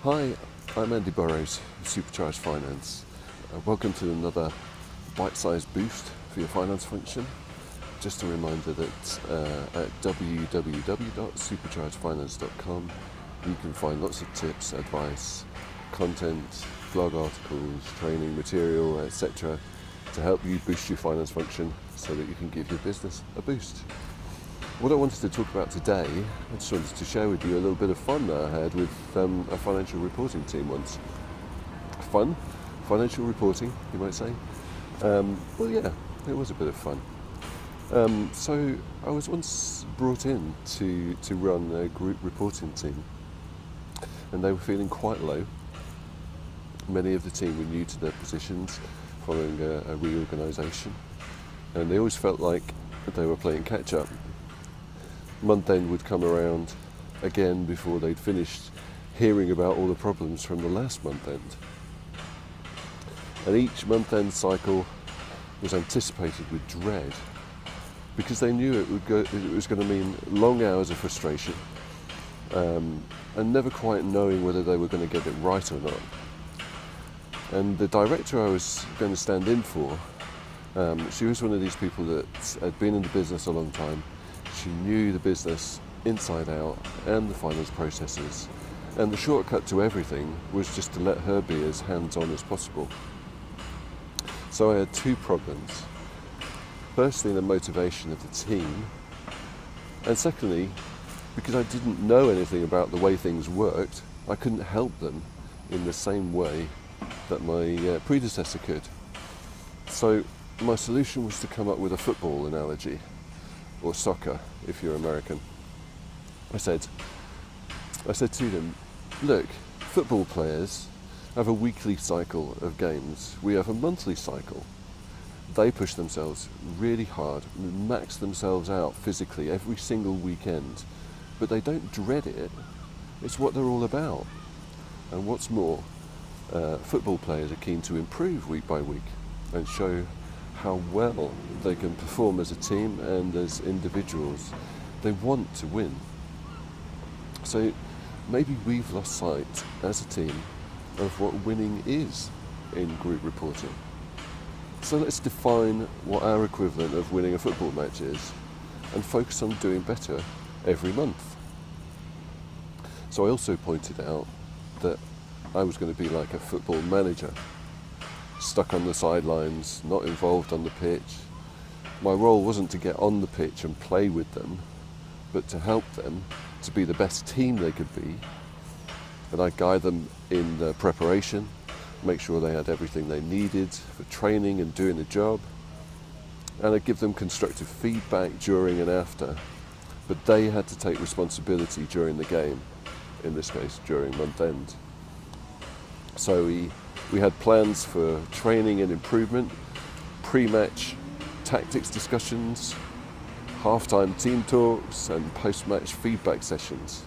Hi, I'm Andy Burrows, Supercharged Finance. Welcome to another bite-sized boost for your finance function. Just a reminder that at www.superchargedfinance.com you can find lots of tips, advice, content, blog articles, training material, etc. to help you boost your finance function so that you can give your business a boost. What I wanted to talk about today, I just wanted to share with you a little bit of fun that I had with a financial reporting team once. Fun? Financial reporting, you might say? Well, yeah, it was a bit of fun. So I was once brought in to run a group reporting team, and they were feeling quite low. Many of the team were new to their positions following a reorganisation, and they always felt like they were playing catch-up. Month end would come around again before they'd finished hearing about all the problems from the last month end. And each month end cycle was anticipated with dread because they knew it was going to mean long hours of frustration and never quite knowing whether they were going to get it right or not. And the director I was going to stand in for, she was one of these people that had been in the business a long time. She knew the business inside out and the finance processes, and the shortcut to everything was just to let her be as hands-on as possible. So I had two problems. Firstly, the motivation of the team, and secondly, because I didn't know anything about the way things worked, I couldn't help them in the same way that my predecessor could. So my solution was to come up with a football analogy, or soccer if you're American. I said to them, look, football players have a weekly cycle of games. We have a monthly cycle. They push themselves really hard, max themselves out physically every single weekend, but they don't dread it. It's what they're all about. And what's more, football players are keen to improve week by week and show how well they can perform as a team and as individuals. They want to win. So maybe we've lost sight as a team of what winning is in group reporting. So let's define what our equivalent of winning a football match is and focus on doing better every month. So I also pointed out that I was going to be like a football manager, stuck on the sidelines, not involved on the pitch. My role wasn't to get on the pitch and play with them, but to help them to be the best team they could be. And I'd guide them in the preparation, make sure they had everything they needed for training and doing the job. And I'd give them constructive feedback during and after. But they had to take responsibility during the game, in this case during month end. So we had plans for training and improvement, pre-match tactics discussions, half-time team talks, and post-match feedback sessions.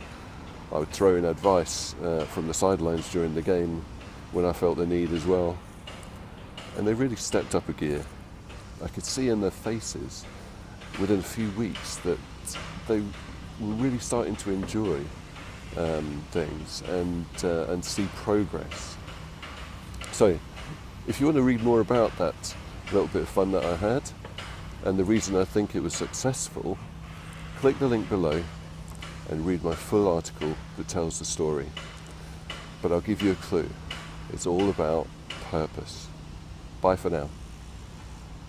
I would throw in advice from the sidelines during the game when I felt the need as well. And they really stepped up a gear. I could see in their faces within a few weeks that they were really starting to enjoy things and see progress. So, if you want to read more about that little bit of fun that I had and the reason I think it was successful, click the link below and read my full article that tells the story. But I'll give you a clue. It's all about purpose. Bye for now.